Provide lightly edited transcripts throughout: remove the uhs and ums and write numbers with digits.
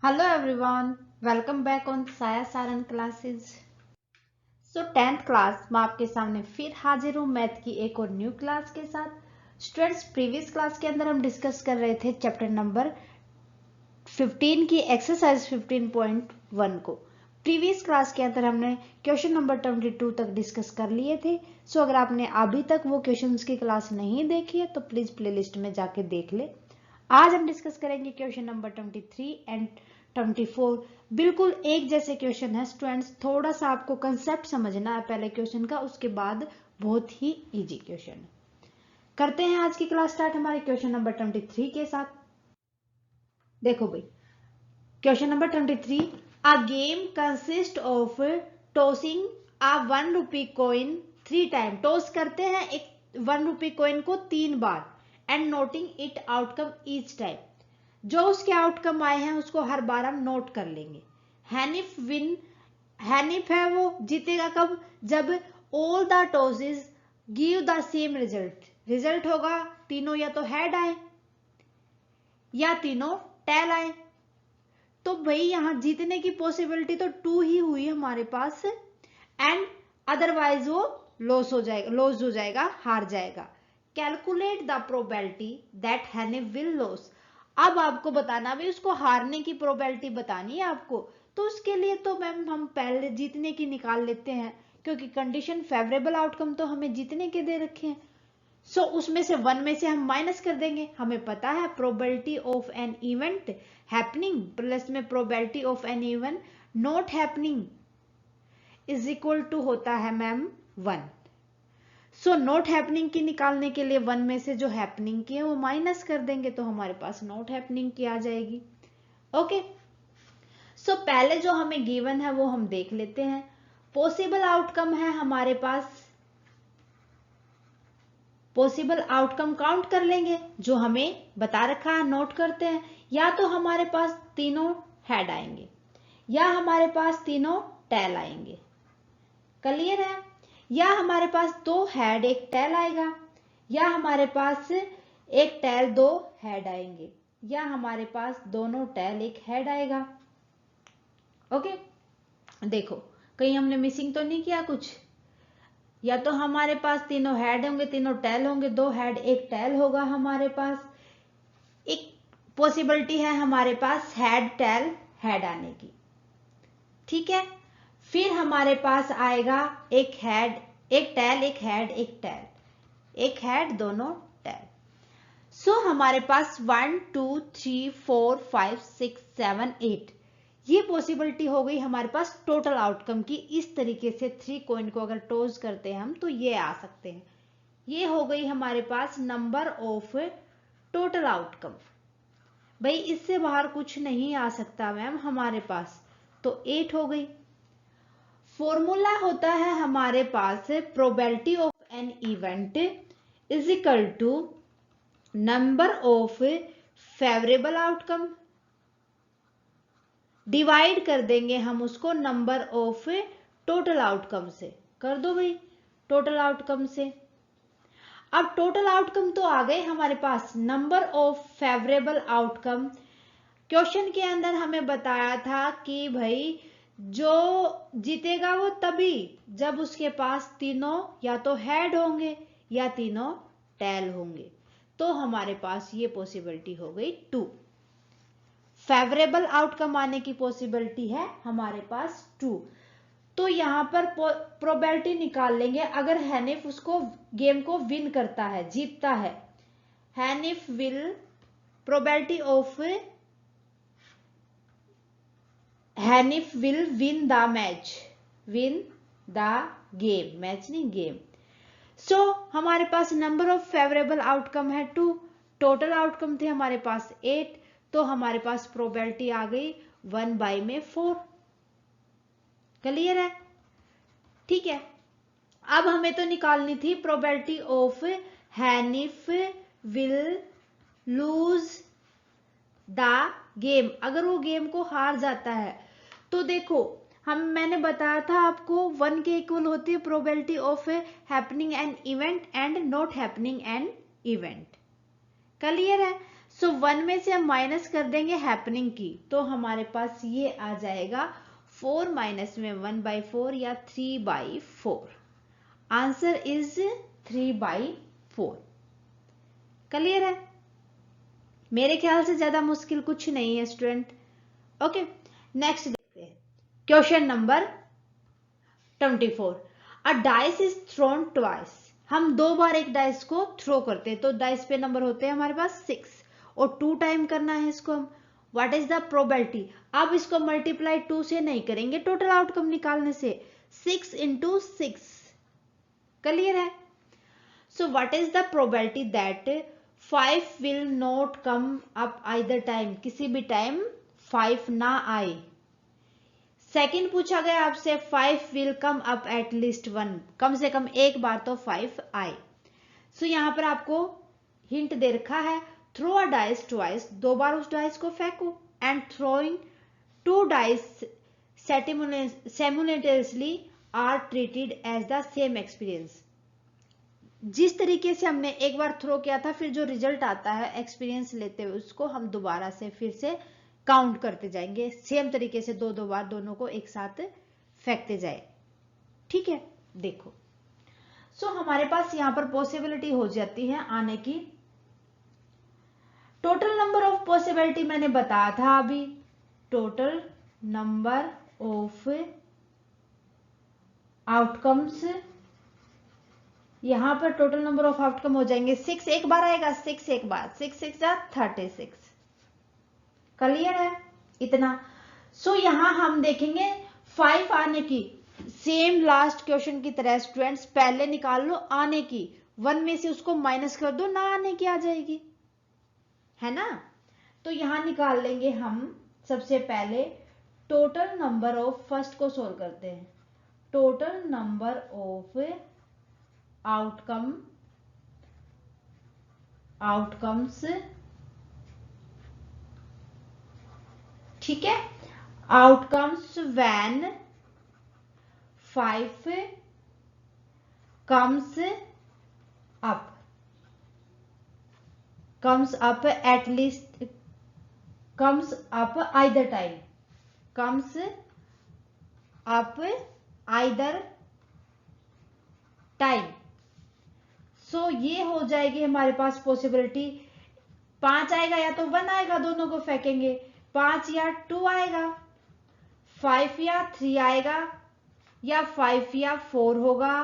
Hello everyone, welcome back on Saya Saran classes. So 10th class मैं आपके सामने फिर हाजिर हूँ मैथ की एक और न्यू क्लास के साथ। स्टूडेंट्स, प्रीवियस क्लास के अंदर हम डिस्कस कर रहे थे चैप्टर नंबर 15 की एक्सरसाइज 15.1 को। प्रीवियस क्लास के अंदर हमने क्वेश्चन नंबर 22 तक डिस्कस कर लिए थे। सो अगर आपने अभी तक वो क्वेश्चंस की क्लास नहीं देखी है तो प्लीज प्लेलिस्ट में जाके देख ले। आज हम डिस्कस करेंगे क्वेश्चन नंबर 23 एंड 24। बिल्कुल एक जैसे क्वेश्चन है स्टूडेंट्स, थोड़ा सा आपको कंसेप्ट समझना है पहले क्वेश्चन का, उसके बाद बहुत ही इजी क्वेश्चन है। करते हैं आज की क्लास स्टार्ट हमारे क्वेश्चन नंबर 23 के साथ। देखो भाई, question number 23, a game consist of tossing a 1 rupee coin 3 time. Toss करते हैं एक 1 रुपी कॉइन को 3 बार and noting it outcome each time. जो उसके आउटकम आए हैं उसको हर बार हम नोट कर लेंगे। हैनिफ विन, हैनिफ है वो जीतेगा कब? जब all the tosses give the same result. Result होगा तीनों या तो हेड आए या तीनों टेल आए। तो भाई यहां जीतने की पॉसिबिलिटी तो 2 ही हुई हमारे पास, एंड अदरवाइज वो लॉस हो जाएगा, हार जाएगा। कैलकुलेट द प्रोबेबिलिटी दैट हैने विल लॉस। अब आपको बताना भी, उसको हारने की प्रोबेबिलिटी बतानी है आपको। तो उसके लिए तो मैम हम पहले जीतने की निकाल लेते हैं, क्योंकि कंडीशन फेवरेबल आउटकम तो हमें जीतने के दे रखे हैं। सो उसमें से 1 में से हम माइनस कर देंगे। हमें पता है probability of an event happening plus में probability of an event not happening is equal to होता है मैम 1। सो नॉट हैपनिंग की निकालने के लिए 1 में से जो हैपनिंग की है वो माइनस कर देंगे, तो हमारे पास नॉट हैपनिंग की आ जाएगी। ओके, सो पहले जो हमें गिवन है वो हम देख लेते हैं। पॉसिबल आउटकम है हमारे पास, पॉसिबल आउटकम काउंट कर लेंगे जो हमें बता रखा है, नोट करते हैं। या तो हमारे पास तीनों हेड आएंगे या हमारे पास तीनों टेल आएंगे। क्लियर है? या हमारे पास 2 हेड 1 टेल आएगा, या हमारे पास 1 टेल 2 हेड आएंगे, या हमारे पास दोनों टेल 1 हेड आएगा। ओके, देखो कहीं हमने मिसिंग तो नहीं किया कुछ। या तो हमारे पास तीनों हेड होंगे, तीनों टेल होंगे, 2 हेड 1 टेल होगा हमारे पास। एक पॉसिबिलिटी है हमारे पास हेड टेल हेड आने की, ठीक है। फिर हमारे पास आएगा एक head 1 tail, 1 head 1 tail, 1 head दोनों टेल। सो हमारे पास 1 2 3 4 5 6 7 8 ये पॉसिबिलिटी हो गई हमारे पास टोटल आउटकम की। इस तरीके से 3 कॉइन को अगर टॉस करते हैं हम तो ये आ सकते हैं। ये हो गई हमारे पास नंबर ऑफ टोटल आउटकम। भाई इससे बाहर कुछ नहीं आ सकता मैम हमारे पास, तो 8 हो गई। फॉर्मूला होता है हमारे पास probability of an event is equal to number of favourable outcome, divide कर देंगे हम उसको नंबर ऑफ टोटल आउटकम से। कर दो भाई टोटल आउटकम से। अब टोटल आउटकम तो आ गए हमारे पास, number of favourable outcome. Question के अंदर हमें बताया था कि भाई जो जीतेगा वो तभी जब उसके पास तीनों या तो हेड होंगे या तीनों टेल होंगे। तो हमारे पास ये पॉसिबिलिटी हो गई 2। फेवरेबल आउटकम आने की पॉसिबिलिटी है हमारे पास 2। तो यहां पर प्रोबेबिलिटी निकाल लेंगे। अगर हैनिफ उसको गेम को विन करता है, जीतता है, Hanif will probability of Hanif will win the match, win the game, match नहीं गेम। सो हमारे पास नंबर ऑफ फेवरेबल आउटकम है 2, टोटल आउटकम थे हमारे पास 8, तो हमारे पास प्रोबेबिलिटी आ गई 1/4। क्लियर है? ठीक है। अब हमें तो निकालनी थी probability of Hanif will lose the game. अगर वो गेम को हार जाता है तो देखो मैंने बताया था आपको 1 के इक्वल होती है probability of happening an event and not happening an event. Clear है? सो 1 में से हम माइनस कर देंगे हैपनिंग की, तो हमारे पास ये आ जाएगा 4 माइनस में 1/4 या 3/4। Answer is 3/4। क्लियर है? मेरे ख्याल से ज्यादा मुश्किल कुछ नहीं है स्टूडेंट। ओके, नेक्स्ट देखते हैं question number 24। A dice is throne twice. हम 2 बार एक डाइस को थ्रो करते हैं, तो डाइस पे नंबर होते हैं हमारे पास 6 और 2 टाइम करना है इसको हम। What is the probability? अब इसको मल्टीप्लाई 2 से नहीं करेंगे टोटल आउटकम निकालने से, 6 × 6। क्लियर है? So what is the probability that 5 will not come up either time? किसी भी टाइम 5 ना आए। सेकंड पूछा गया आपसे 5 will come up at least 1, कम से कम एक बार तो 5 आए। सो यहां पर आपको हिंट दे रखा है, थ्रो अ डाइस ट्वाइस, 2 बार उस डाइस को फेंको, and throwing 2 dice simultaneously are treated as the same experience. जिस तरीके से हमने एक बार थ्रो किया था, फिर जो रिजल्ट आता है एक्सपीरियंस लेते हुए, उसको हम दोबारा से फिर से काउंट करते जाएंगे, सेम तरीके से 2-2 बार दोनों को एक साथ फेंकते जाए। ठीक है, देखो। सो हमारे पास यहां पर पॉसिबिलिटी हो जाती है आने की। टोटल नंबर ऑफ पॉसिबिलिटी मैंने बताया था अभी, टोटल नंबर ऑफ आउटकम्स, यहां पर टोटल नंबर ऑफ आउटकम हो जाएंगे 6 एक बार आएगा, 6 एक बार, 6 6 जा 36। क्लियर है इतना? सो यहां हम देखेंगे 5 आने की, सेम लास्ट क्वेश्चन की तरह स्टूडेंट्स पहले निकाल लो आने की, 1 में से उसको माइनस कर दो, ना आने की आ जाएगी, है ना? तो यहां निकाल लेंगे हम सबसे पहले टोटल नंबर ऑफ, फर्स्ट को सोल्व करते हैं, टोटल नंबर ऑफ आउटकम्स, ठीक है, outcomes when 5 comes at least, comes up either time, comes up either time। सो ये हो जाएगी हमारे पास पॉसिबिलिटी, 5 आएगा या तो 1 आएगा, दोनों को फेंकेंगे, 5 या 2 आएगा, 5 या 3 आएगा, या 5 या 4 होगा,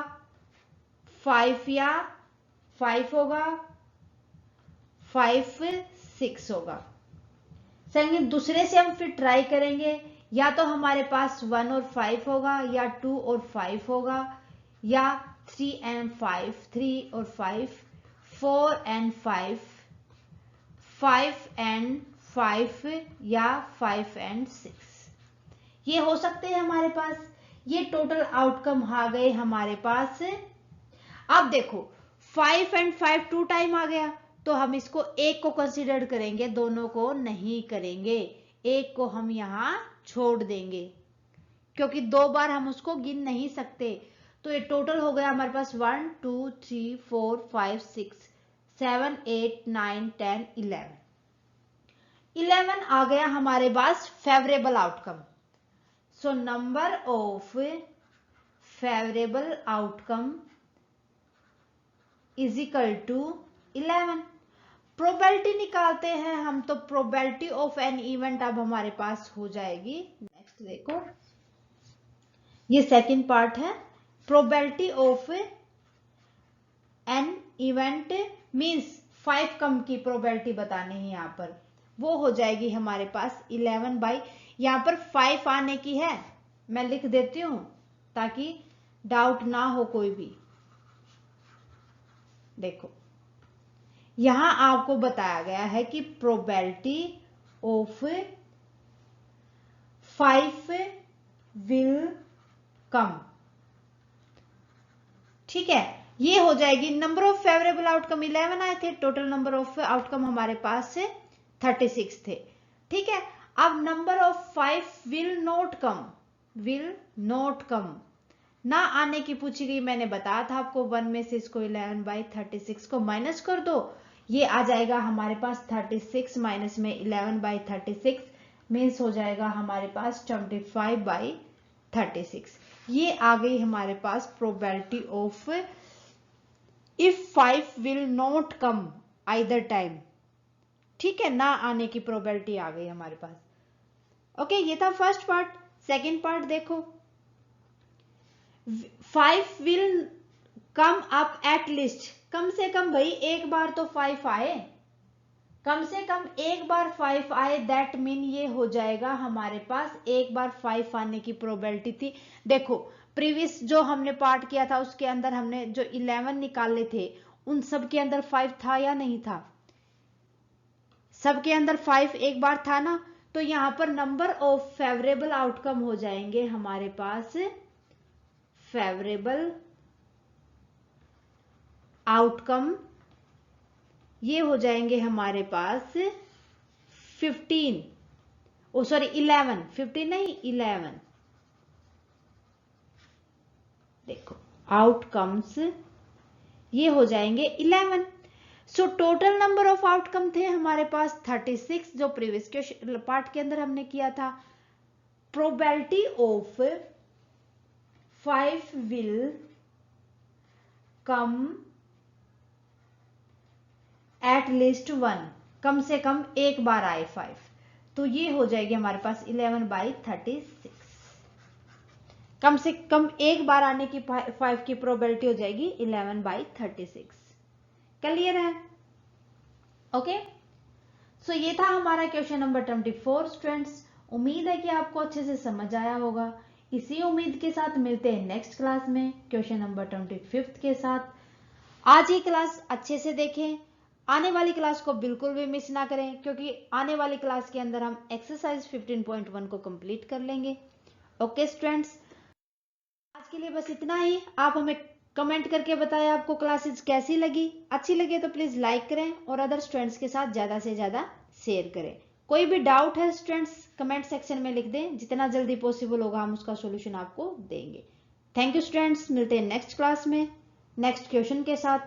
5 या 5 होगा, 5 6 होगा। चलिए दूसरे से हम फिर ट्राई करेंगे, या तो हमारे पास 1 और 5 होगा, या 2 और 5 होगा, या 3 and 5, 3 और 5, 4 and 5, 5 and 5, या 5 and 6, ये हो सकते हैं हमारे पास। ये टोटल आउटकम आ गए हमारे पास। अब देखो 5 and 5 2 टाइम आ गया, तो हम इसको एक को कंसीडर करेंगे, दोनों को नहीं करेंगे, एक को हम यहां छोड़ देंगे, क्योंकि 2 बार हम उसको गिन नहीं सकते। तो ये टोटल हो गया हमारे पास 1 2 3 4 5 6 7 8 9 10 11। 11 आ गया हमारे पास favourable outcome. So number of favourable outcome is equal to 11। Probability निकालते हैं हम, तो प्रोबेबिलिटी ऑफ एन इवेंट अब हमारे पास हो जाएगी। नेक्स्ट देखो, ये सेकंड पार्ट है, probability of an event means 5 कम की प्रोबेबिलिटी बतानी है यहां पर, वो हो जाएगी हमारे पास 11 यहां पर 5 आने की है, मैं लिख देती हूं ताकि डाउट ना हो कोई भी। देखो यहां आपको बताया गया है कि प्रोबेबिलिटी ऑफ 5 विल कम, ठीक है, ये हो जाएगी। नंबर ऑफ फेवरेबल आउटकम 11 आए थे, टोटल नंबर ऑफ आउटकम हमारे पास से 36 थे, ठीक है। अब number of 5 will not come, will not कम ना आने की पूछी गई, मैंने बताया था आपको 1 में से इसको 11/36 को माइनस कर दो, ये आ जाएगा हमारे पास 36 माइनस में 11/36 मीन्स हो जाएगा हमारे पास 25/36। ये आ गई हमारे पास probability of if 5 will not come either time. ठीक है, ना आने की प्रोबेबिलिटी आ गई हमारे पास। ओके, ये था फर्स्ट पार्ट। सेकेंड पार्ट देखो, 5 will come up at least, कम से कम भाई एक बार तो 5 आए, कम से कम एक बार 5 आए, दैट मीन ये हो जाएगा हमारे पास एक बार 5 आने की प्रोबेबिलिटी थी। देखो प्रीवियस जो हमने पार्ट किया था उसके अंदर हमने जो 11 निकाले थे उन सब के अंदर 5 था या नहीं था? सबके अंदर 5 एक बार था ना। तो यहां पर नंबर ऑफ फेवरेबल आउटकम हो जाएंगे हमारे पास, फेवरेबल आउटकम ये हो जाएंगे हमारे पास 15, ओ सॉरी 11, 15 नहीं 11। देखो आउटकम्स ये हो जाएंगे 11। So total number of outcome थे हमारे पास 36 जो प्रीवियस क्वेश्चन पार्ट के अंदर हमने किया था। Probability of 5 will come at least 1, कम से कम एक बार आए 5, तो ये हो जाएगी हमारे पास 11/36। कम से कम एक बार आने की 5 की प्रोबेबिलिटी हो जाएगी 11/36। क्लियर है? ओके, सो ये था हमारा क्वेश्चन नंबर 24 स्टूडेंट्स। उम्मीद है कि आपको अच्छे से समझ आया होगा। इसी उम्मीद के साथ मिलते हैं नेक्स्ट क्लास में क्वेश्चन नंबर 25 के साथ। आज ये क्लास अच्छे से देखें, आने वाली क्लास को बिल्कुल भी मिस ना करें, क्योंकि आने वाली क्लास के अंदर हम एक्सरसाइज 15.1 को कंप्लीट कर लेंगे। ओके स्टूडेंट्स, आज के लिए बस इतना ही। आप हमें कमेंट करके बताएं आपको क्लासेस कैसी लगी। अच्छी लगे तो प्लीज लाइक करें और अदर स्टूडेंट्स के साथ ज्यादा से ज्यादा शेयर करें। कोई भी डाउट है स्टूडेंट्स कमेंट सेक्शन में लिख दें, जितना जल्दी पॉसिबल होगा हम उसका सॉल्यूशन आपको देंगे। थैंक यू स्टूडेंट्स, मिलते हैं नेक्स्ट क्लास में नेक्स्ट क्वेश्चन के साथ।